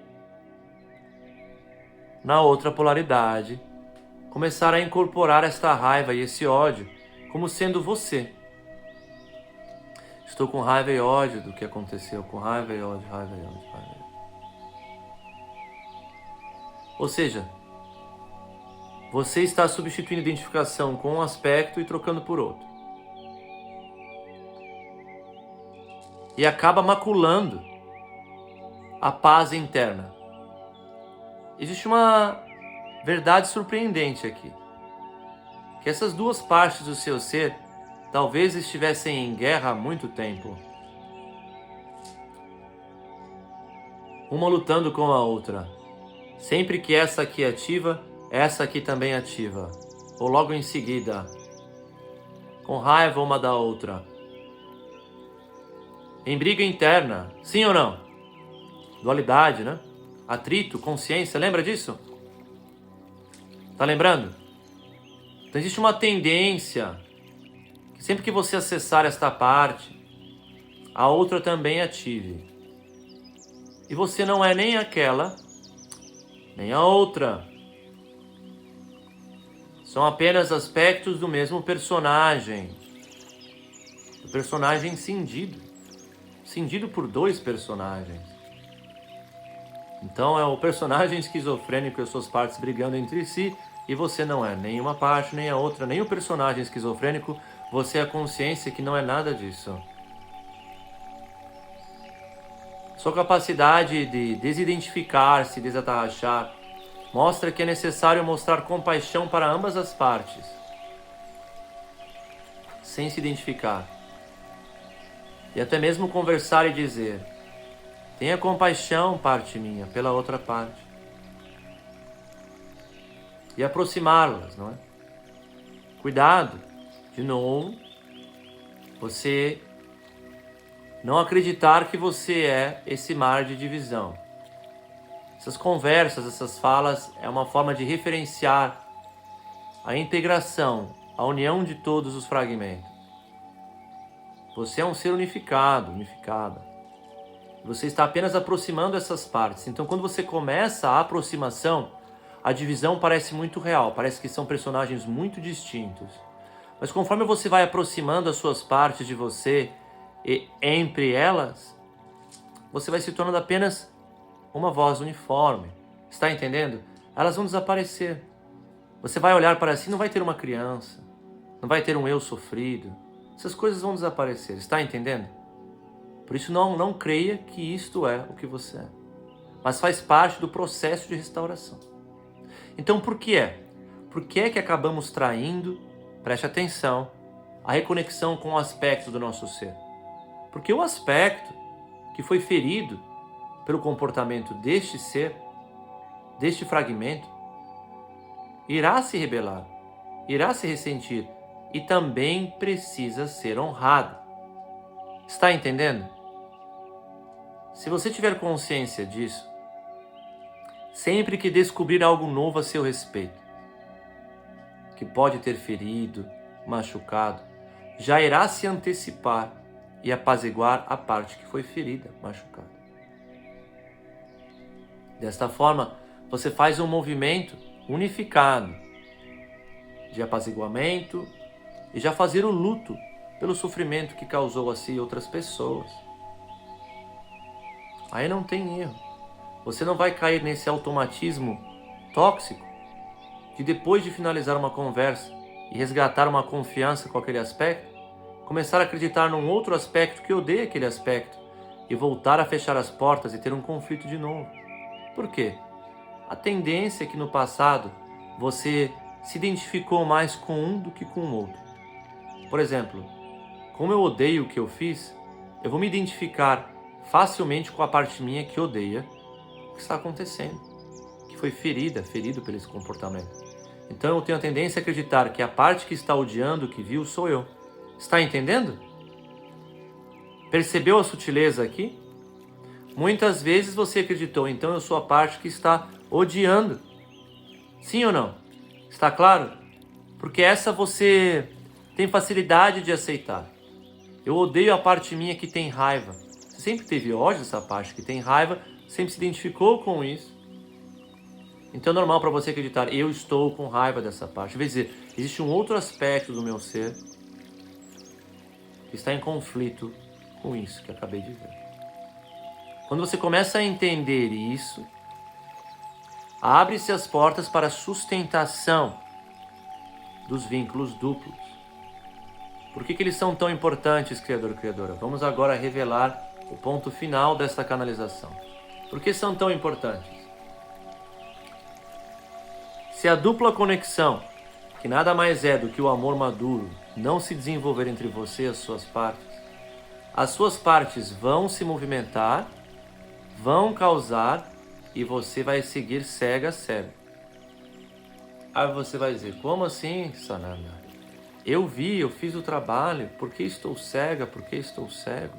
na outra polaridade, começar a incorporar esta raiva e esse ódio como sendo você. Estou com raiva e ódio do que aconteceu, com raiva e ódio, raiva e ódio, raiva e ódio. Ou seja, você está substituindo identificação com um aspecto e trocando por outro. E acaba maculando a paz interna. Existe uma verdade surpreendente aqui. Que essas duas partes do seu ser talvez estivessem em guerra há muito tempo. Uma lutando com a outra. Sempre que essa aqui ativa, essa aqui também ativa. Ou logo em seguida. Com raiva uma da outra. Em briga interna, sim ou não? Dualidade, né? Atrito, consciência, lembra disso? Tá lembrando? Então existe uma tendência que sempre que você acessar esta parte, a outra também ative. E você não é nem aquela, nem a outra. São apenas aspectos do mesmo personagem. O personagem cindido. Cindido por dois personagens. Então é o personagem esquizofrênico e as suas partes brigando entre si, e você não é nem uma parte nem a outra, nem o personagem esquizofrênico, você é a consciência que não é nada disso. Sua capacidade de desidentificar-se, desatarrachar, mostra que é necessário mostrar compaixão para ambas as partes, sem se identificar. E até mesmo conversar e dizer: tenha compaixão, parte minha, pela outra parte. E aproximá-las, não é? Cuidado, de novo, você não acreditar que você é esse mar de divisão. Essas conversas, essas falas, é uma forma de referenciar a integração, a união de todos os fragmentos. Você é um ser unificado, unificada. Você está apenas aproximando essas partes. Então, quando você começa a aproximação, a divisão parece muito real. Parece que são personagens muito distintos. Mas conforme você vai aproximando as suas partes de você e entre elas, você vai se tornando apenas uma voz uniforme. Está entendendo? Elas vão desaparecer. Você vai olhar para si, não vai ter uma criança. Não vai ter um eu sofrido. Essas coisas vão desaparecer. Está entendendo? Por isso não creia que isto é o que você é. Mas faz parte do processo de restauração. Então por que é? Por que é que acabamos traindo, preste atenção, a reconexão com o aspecto do nosso ser? Porque o aspecto que foi ferido pelo comportamento deste ser, deste fragmento, irá se rebelar, irá se ressentir e também precisa ser honrado. Está entendendo? Se você tiver consciência disso, sempre que descobrir algo novo a seu respeito, que pode ter ferido, machucado, já irá se antecipar e apaziguar a parte que foi ferida, machucada. Desta forma, você faz um movimento unificado de apaziguamento e já fazer o luto pelo sofrimento que causou a si e outras pessoas. Aí não tem erro. Você não vai cair nesse automatismo tóxico de depois de finalizar uma conversa e resgatar uma confiança com aquele aspecto, começar a acreditar num outro aspecto que odeia aquele aspecto e voltar a fechar as portas e ter um conflito de novo. Por quê? A tendência é que no passado você se identificou mais com um do que com o outro. Por exemplo, como eu odeio o que eu fiz, eu vou me identificar facilmente com a parte minha que odeia o que está acontecendo, que foi ferido por esse comportamento. Então eu tenho a tendência a acreditar que a parte que está odiando o que viu sou eu. Está entendendo? Percebeu a sutileza aqui? Muitas vezes você acreditou, então eu sou a parte que está odiando. Sim ou não? Está claro? Porque essa você tem facilidade de aceitar. Eu odeio a parte minha que tem raiva. Você sempre teve ódio dessa parte que tem raiva, sempre se identificou com isso. Então é normal para você acreditar, eu estou com raiva dessa parte. Quer dizer, existe um outro aspecto do meu ser que está em conflito com isso que acabei de ver. Quando você começa a entender isso, abre-se as portas para a sustentação dos vínculos duplos. Por que eles são tão importantes, Criador e Criadora? Vamos agora revelar o ponto final desta canalização. Por que são tão importantes? Se a dupla conexão, que nada mais é do que o amor maduro, não se desenvolver entre você e as suas partes vão se movimentar, vão causar e você vai seguir cega a cega. Aí você vai dizer, como assim, Sananda? Eu fiz o trabalho, por que estou cega, por que estou cego?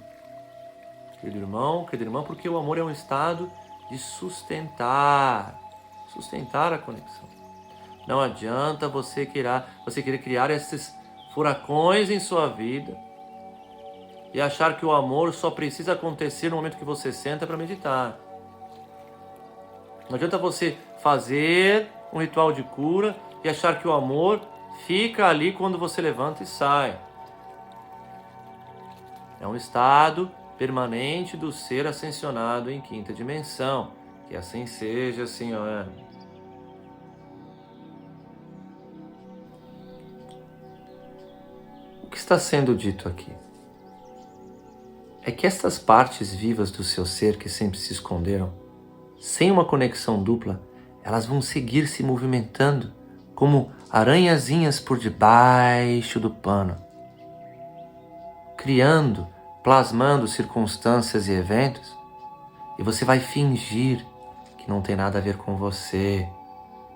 Querido irmão, querida irmã, porque o amor é um estado de sustentar a conexão. Não adianta você querer criar esses furacões em sua vida e achar que o amor só precisa acontecer no momento que você senta para meditar. Não adianta você fazer um ritual de cura e achar que o amor fica ali quando você levanta e sai. É um estado permanente do ser ascensionado em quinta dimensão. Que assim seja, Senhor. O que está sendo dito aqui é que estas partes vivas do seu ser que sempre se esconderam, sem uma conexão dupla, elas vão seguir se movimentando como aranhazinhas por debaixo do pano, criando, plasmando circunstâncias e eventos, e você vai fingir que não tem nada a ver com você,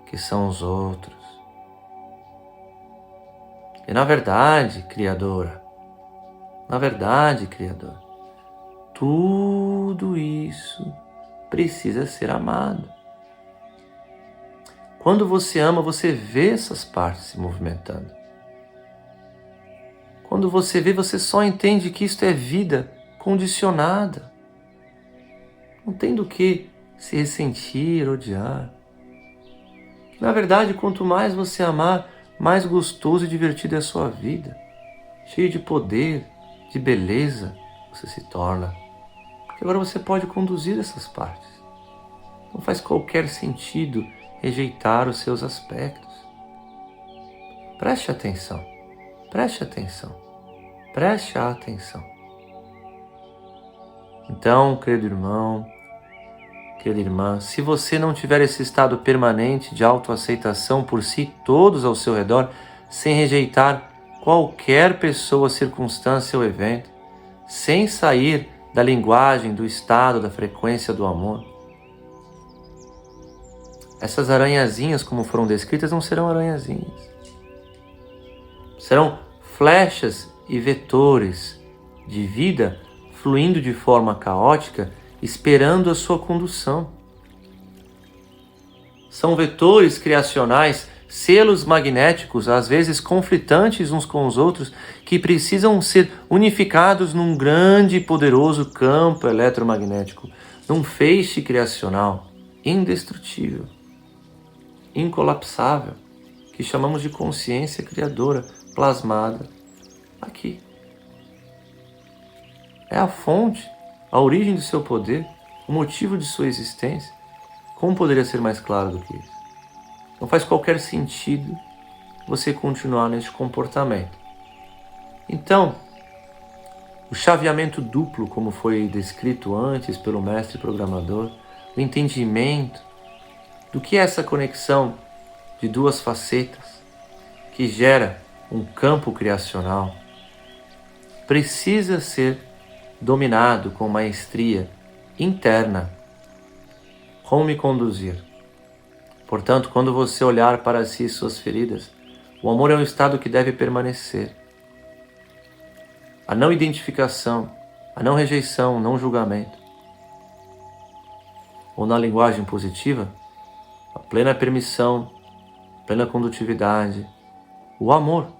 que são os outros. E na verdade, Criador, tudo isso precisa ser amado. Quando você ama, você vê essas partes se movimentando. Quando você vê, você só entende que isto é vida condicionada. Não tem do que se ressentir, odiar. Na verdade, quanto mais você amar, mais gostoso e divertido é a sua vida. Cheio de poder, de beleza, você se torna. Porque agora você pode conduzir essas partes. Não faz qualquer sentido rejeitar os seus aspectos. Preste atenção, preste atenção, preste atenção. Então, querido irmão, querida irmã, se você não tiver esse estado permanente de autoaceitação por si, todos ao seu redor, sem rejeitar qualquer pessoa, circunstância ou evento, sem sair da linguagem, do estado, da frequência do amor, essas aranhazinhas, como foram descritas, não serão aranhazinhas. Serão flechas e vetores de vida fluindo de forma caótica, esperando a sua condução. São vetores criacionais, selos magnéticos, às vezes conflitantes uns com os outros, que precisam ser unificados num grande e poderoso campo eletromagnético, num feixe criacional indestrutível, incolapsável, que chamamos de consciência criadora, plasmada aqui. É a fonte, a origem do seu poder, o motivo de sua existência. Como poderia ser mais claro do que isso? Não faz qualquer sentido você continuar neste comportamento. Então, o chaveamento duplo, como foi descrito antes pelo mestre programador, o entendimento do que é essa conexão de duas facetas que gera um campo criacional, precisa ser dominado com maestria interna. Como me conduzir? Portanto, quando você olhar para si e suas feridas, o amor é um estado que deve permanecer. A não identificação, a não rejeição, o não julgamento. Ou na linguagem positiva, a plena permissão, a plena condutividade, o amor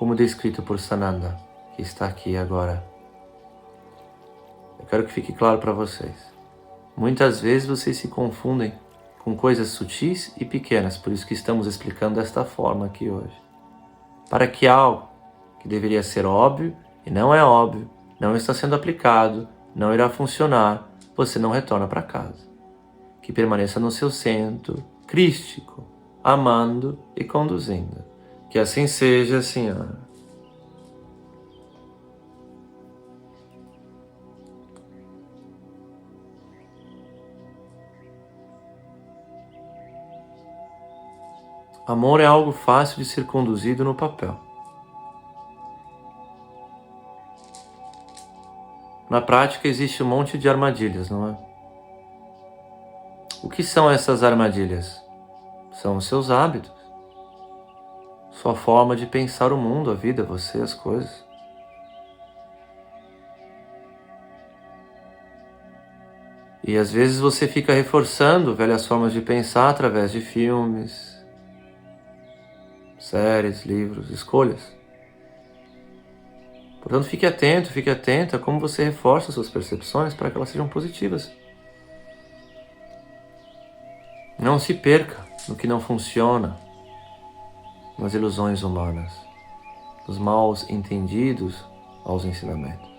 como descrito por Sananda, que está aqui agora. Eu quero que fique claro para vocês. Muitas vezes vocês se confundem com coisas sutis e pequenas, por isso que estamos explicando desta forma aqui hoje. Para que algo que deveria ser óbvio e não é óbvio, não está sendo aplicado, não irá funcionar, você não retorna para casa. Que permaneça no seu centro, crístico, amando e conduzindo. Que assim seja, Senhora. Amor é algo fácil de ser conduzido no papel. Na prática existe um monte de armadilhas, não é? O que são essas armadilhas? São os seus hábitos. Sua forma de pensar o mundo, a vida, você, as coisas. E às vezes você fica reforçando velhas formas de pensar através de filmes, séries, livros, escolhas. Portanto, fique atenta a como você reforça suas percepções para que elas sejam positivas. Não se perca no que não funciona, nas ilusões humanas, nos maus entendidos aos ensinamentos.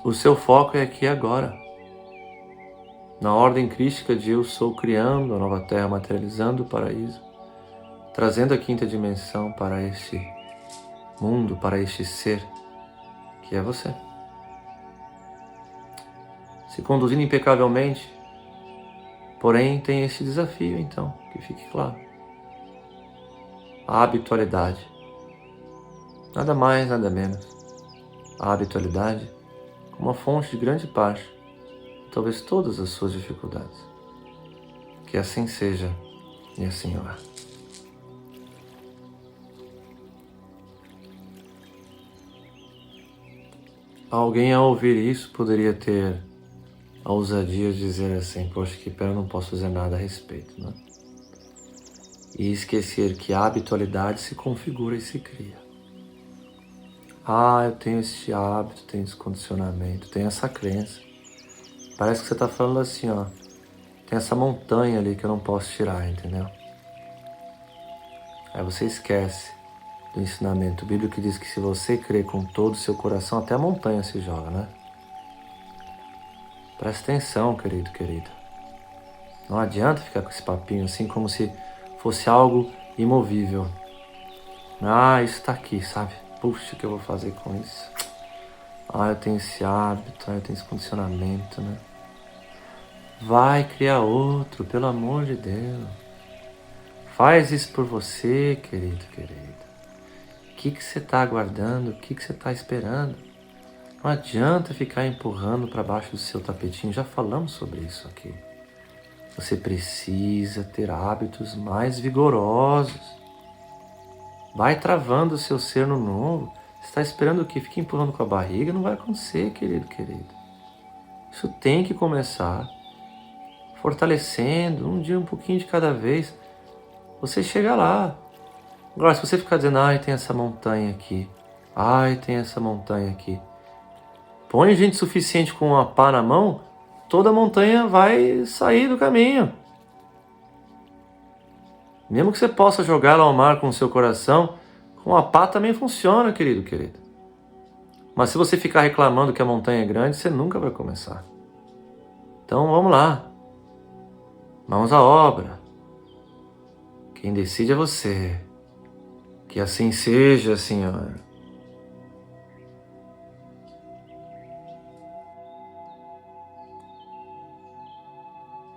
O seu foco é aqui e agora. Na ordem crística de eu sou criando a nova terra, materializando o paraíso, trazendo a quinta dimensão para este mundo, para este ser que é você. Se conduzindo impecavelmente, porém tem este desafio então, que fique claro. A habitualidade. Nada mais, nada menos. A habitualidade como uma fonte de grande parte, talvez todas as suas dificuldades. Que assim seja e assim é. Alguém ao ouvir isso poderia ter a ousadia de dizer assim, poxa, que pena, eu não posso fazer nada a respeito, né? E esquecer que a habitualidade se configura e se cria. Ah, eu tenho este hábito, tenho esse condicionamento, tenho essa crença. Parece que você está falando assim, ó, tem essa montanha ali que eu não posso tirar, entendeu? Aí você esquece do ensinamento bíblico que diz que se você crer com todo o seu coração, até a montanha se joga, né? Presta atenção, querido, querida. Não adianta ficar com esse papinho assim como se fosse algo imovível. Ah, isso tá aqui, sabe? Puxa, o que eu vou fazer com isso? Ah, eu tenho esse hábito, eu tenho esse condicionamento, né? Vai criar outro, pelo amor de Deus. Faz isso por você, querido, querida. O que você está aguardando? O que você está esperando? Não adianta ficar empurrando para baixo do seu tapetinho. Já falamos sobre isso aqui. Você precisa ter hábitos mais vigorosos. Vai travando o seu ser no novo. Você está esperando o quê? Fica empurrando com a barriga? Não vai acontecer, querido, querida. Isso tem que começar fortalecendo, um dia um pouquinho de cada vez. Você chega lá. Agora, se você ficar dizendo, ai, tem essa montanha aqui. Ai, tem essa montanha aqui. Põe gente suficiente com uma pá na mão, toda a montanha vai sair do caminho. Mesmo que você possa jogá-la ao mar com o seu coração, com a pá também funciona, querido, querida. Mas se você ficar reclamando que a montanha é grande, você nunca vai começar. Então vamos lá. Mãos à obra. Quem decide é você. Que assim seja, Senhora.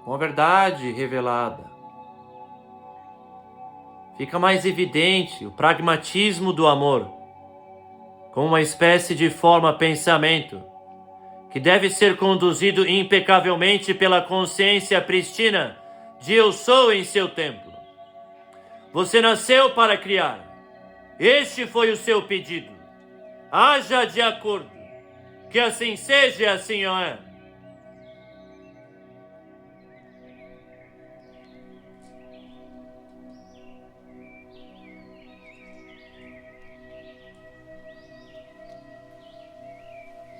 Com a verdade revelada, fica mais evidente o pragmatismo do amor, como uma espécie de forma-pensamento que deve ser conduzido impecavelmente pela consciência prístina de eu sou em seu templo. Você nasceu para criar. Este foi o seu pedido. Haja de acordo. Que assim seja e assim é.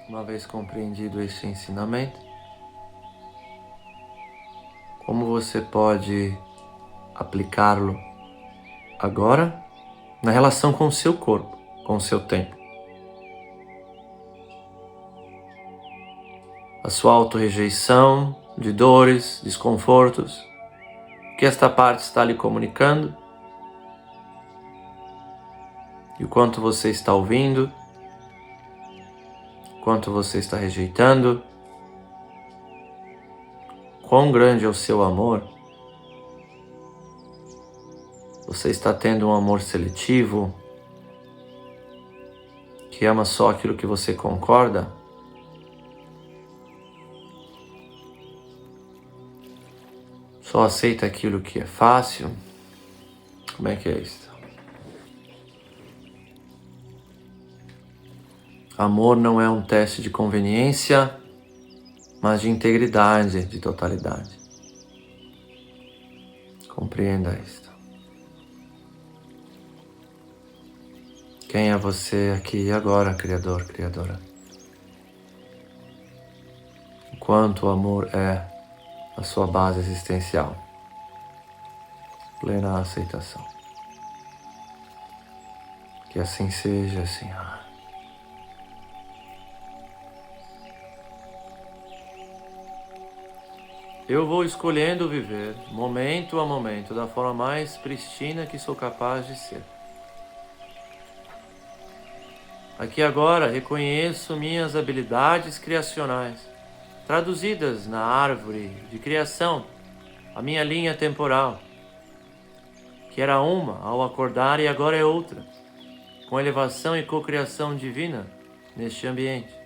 Uma vez compreendido esse ensinamento, como você pode aplicá-lo agora na relação com o seu corpo, com o seu tempo? A sua autorrejeição de dores, desconfortos, o que esta parte está lhe comunicando? E o quanto você está ouvindo? O quanto você está rejeitando? Quão grande é o seu amor? Você está tendo um amor seletivo, que ama só aquilo que você concorda? Só aceita aquilo que é fácil? Como é que é isso? Amor não é um teste de conveniência, mas de integridade, de totalidade. Compreenda isto. Quem é você aqui e agora, Criador, Criadora? O quanto o amor é a sua base existencial. Plena aceitação. Que assim seja, Senhor. Eu vou escolhendo viver, momento a momento, da forma mais pristina que sou capaz de ser. Aqui agora reconheço minhas habilidades criacionais, traduzidas na árvore de criação, a minha linha temporal, que era uma ao acordar e agora é outra, com elevação e cocriação divina neste ambiente.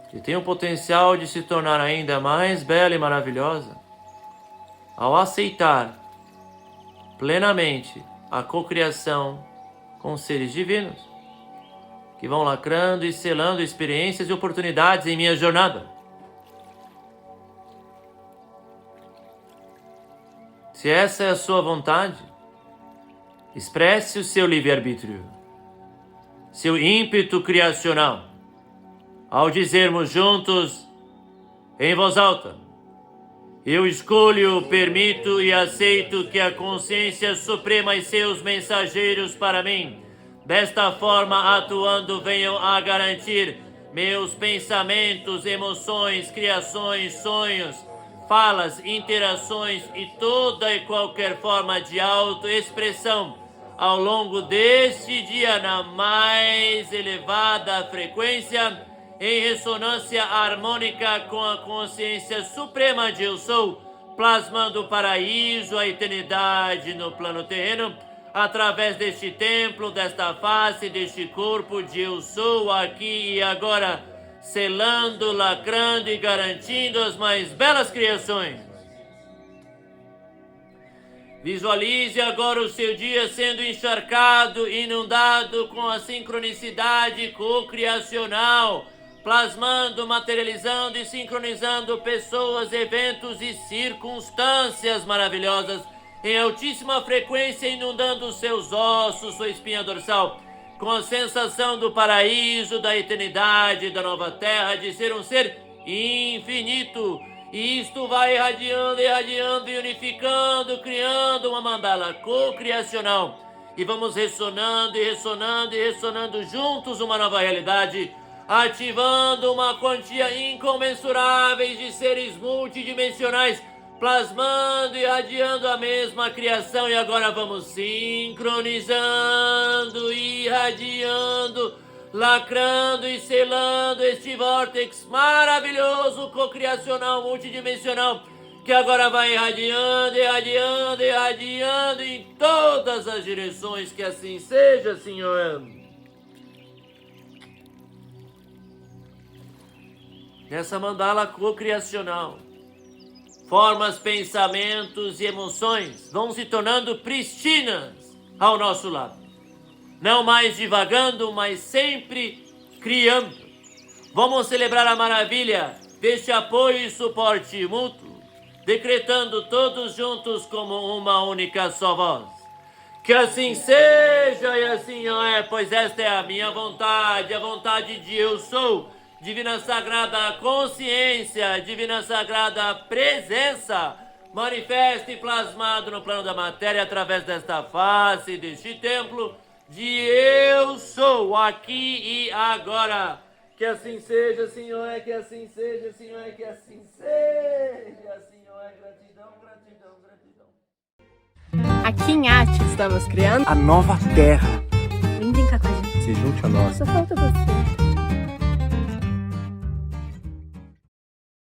Que tem o potencial de se tornar ainda mais bela e maravilhosa ao aceitar plenamente a cocriação com seres divinos que vão lacrando e selando experiências e oportunidades em minha jornada. Se essa é a sua vontade, expresse o seu livre-arbítrio, seu ímpeto criacional, ao dizermos juntos, em voz alta: eu escolho, permito e aceito que a consciência suprema e seus mensageiros para mim, desta forma atuando, venham a garantir meus pensamentos, emoções, criações, sonhos, falas, interações e toda e qualquer forma de autoexpressão ao longo deste dia na mais elevada frequência, em ressonância harmônica com a consciência suprema de Eu Sou, plasmando o paraíso, a eternidade no plano terreno, através deste templo, desta face, deste corpo de Eu Sou aqui e agora, selando, lacrando e garantindo as mais belas criações. Visualize agora o seu dia sendo encharcado, inundado com a sincronicidade cocriacional, plasmando, materializando e sincronizando pessoas, eventos e circunstâncias maravilhosas em altíssima frequência, inundando os seus ossos, sua espinha dorsal, com a sensação do paraíso, da eternidade, da nova terra, de ser um ser infinito. E isto vai irradiando, irradiando e unificando, criando uma mandala cocriacional. E vamos ressonando e ressonando e ressonando juntos uma nova realidade, ativando uma quantia incomensurável de seres multidimensionais, plasmando e irradiando a mesma criação. E agora vamos sincronizando, irradiando, lacrando e selando este vórtex maravilhoso, cocriacional, multidimensional, que agora vai irradiando, irradiando, irradiando em todas as direções. Que assim seja, Senhor. Nessa mandala cocriacional, formas, pensamentos e emoções vão se tornando pristinas ao nosso lado. Não mais divagando, mas sempre criando. Vamos celebrar a maravilha deste apoio e suporte mútuo, decretando todos juntos como uma única só voz: Que assim seja e assim é, pois esta é a minha vontade, a vontade de eu sou, divina sagrada consciência, divina sagrada presença, manifesta e plasmado no plano da matéria através desta face, deste templo, de eu sou, aqui e agora. Que assim seja, Senhor, que assim seja, Senhor, que assim seja, Senhor, gratidão, gratidão, gratidão. Aqui em Arte estamos criando a nova terra. Vem brincar com a gente. Se junte a nós. Só falta você.